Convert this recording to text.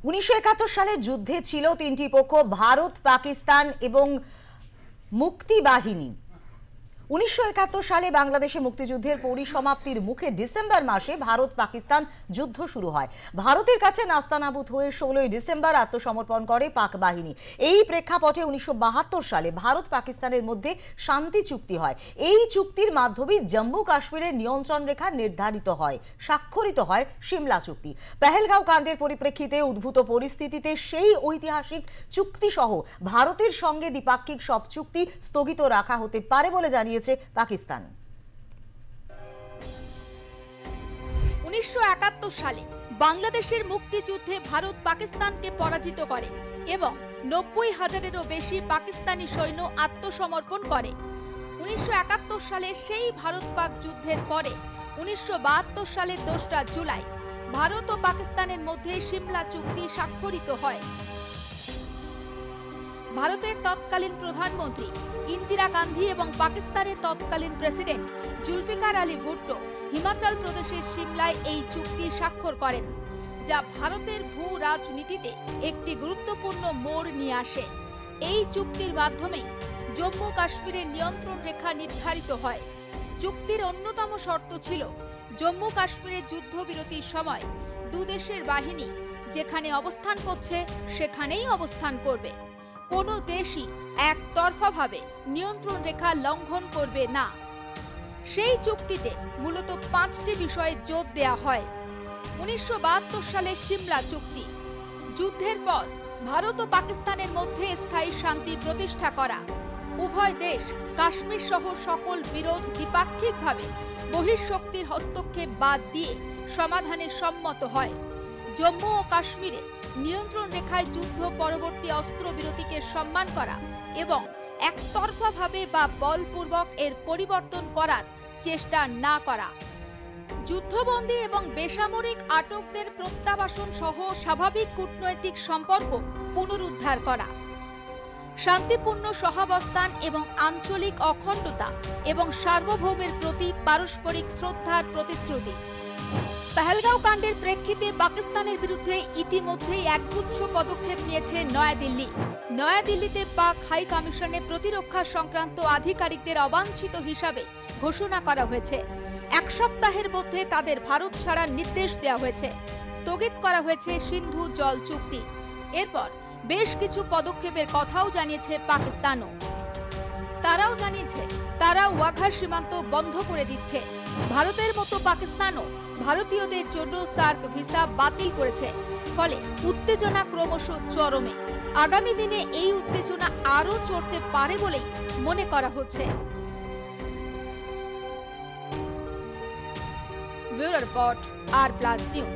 1971 সালের যুদ্ধে ছিল তিনটি পক্ষ, ভারত, পাকিস্তান এবং মুক্তি বাহিনী। 1971 সালে বাংলাদেশে মুক্তিযুদ্ধের পরিসমাপ্তির মুখে ডিসেম্বর মাসে ভারত পাকিস্তান যুদ্ধ শুরু হয়। ভারতের কাছে নাস্তানাবুদ হয়ে 16 ডিসেম্বর আত্মসমর্পণ করে পাক বাহিনী। এই প্রেক্ষাপটে 1972 সালে ভারত পাকিস্তানের মধ্যে শান্তি চুক্তি হয়। এই চুক্তির মাধ্যমে জম্মু কাশ্মীরের নিয়ন্ত্রণ রেখা নির্ধারিত হয়, স্বাক্ষরিত হয় সিমলা চুক্তি। পেহেলগাঁও কাণ্ডের পরিপ্রেক্ষিতে উদ্ভূত পরিস্থিতিতে সেই ঐতিহাসিক চুক্তি সহ ভারতের সঙ্গে দ্বিপাক্ষিক সব চুক্তি স্থগিত রাখা হতে পারে বলে জানিয়েছে পাকিস্তান। 1971 সালে বাংলাদেশের মুক্তিযুদ্ধে ভারত পাকিস্তানকে পরাজিত করে এবং 90,000-এরও বেশি পাকিস্তানি সৈন্য আত্মসমর্পণ করে। 1971 সালে সেই ভারত পাক যুদ্ধের পরে 1972 সালের 2রা জুলাই ভারত ও পাকিস্তানের মধ্যে সিমলা চুক্তি স্বাক্ষরিত হয়। ভারতের তৎকালীন প্রধানমন্ত্রী ইন্দিরা গান্ধী এবং পাকিস্তানের তৎকালীন প্রেসিডেন্ট জুলফিকার আলী ভুট্টো হিমাচল প্রদেশের সিমলায় এই চুক্তি স্বাক্ষর করেন, যা ভারতের ভূ রাজনীতিতে একটি গুরুত্বপূর্ণ মোড় নিয়ে আসে। এই চুক্তির মাধ্যমে জম্মু কাশ্মীরের নিয়ন্ত্রণ রেখা নির্ধারিত হয়। চুক্তির অন্যতম শর্ত ছিল জম্মু কাশ্মীরের যুদ্ধবিরতির সময় দুদেশের বাহিনী যেখানে অবস্থান করছে সেখানেই অবস্থান করবে। কোনো দেশই একতরফাভাবে নিয়ন্ত্রণ রেখা লঙ্ঘন করবে না। সেই চুক্তিতে মূলত 5টি বিষয়ে জোর দেয়া হয়। 1972 সালের সিমলা চুক্তি, যুদ্ধের পর ভারত ও পাকিস্তানের মধ্যে স্থায়ী শান্তি প্রতিষ্ঠা করা। উভয় দেশ কাশ্মীর সহ সকল বিরোধ দ্বিপাক্ষিকভাবে বহিঃশক্তির হস্তক্ষেপ বাদ দিয়ে সমাধানে সম্মত হয়। জম্মু ও কাশ্মীরে নিয়ন্ত্রণ রেখায় যুদ্ধ পরবর্তী অস্ত্রবিরতিকে সম্মান করা এবং একতরফাভাবে বা বলপূর্বক এর পরিবর্তন করার চেষ্টা না করা। যুদ্ধবন্দী এবং বেসামরিক আটকদের প্রত্যাবাসন সহ স্বাভাবিক কূটনৈতিক সম্পর্ক পুনরুদ্ধার করা। শান্তিপূর্ণ সহাবস্থান এবং আঞ্চলিক অখণ্ডতা এবং সার্বভৌমের প্রতি পারস্পরিক শ্রদ্ধার প্রতিশ্রুতি। পেহেলগাঁও কাণ্ডের প্রেক্ষিতে পাকিস্তানের বিরুদ্ধে ইতিমধ্যেই একগুচ্ছ পদক্ষেপ নিয়েছে নয়াদিল্লি। নয়াদিল্লিতে পাক হাই কমিশনে প্রতিরক্ষা সংক্রান্ত আধিকারিকদের অবাঞ্ছিত হিসাবে ঘোষণা করা হয়েছে। 1 সপ্তাহের মধ্যে তাদের ভারত ছাড়ার নির্দেশ দেওয়া হয়েছে। স্থগিত করা হয়েছে সিন্ধু জল চুক্তি। এরপর বেশ কিছু পদক্ষেপের কথাও জানিয়েছে পাকিস্তানও। তারাও জানিয়েছে তারা ওয়াঘা সীমান্ত বন্ধ করে দিচ্ছে। ভারতের মতো পাকিস্তানও ভারতীয়দের জন্য সার্ক ভিসা বাতিল করেছে। ফলে উত্তেজনা ক্রমশ চরমে। আগামী দিনে এই উত্তেজনা আরও চড়তে পারে বলেই মনে করা হচ্ছে। ব্যুরো রিপোর্ট, আর প্লাস নিউজ।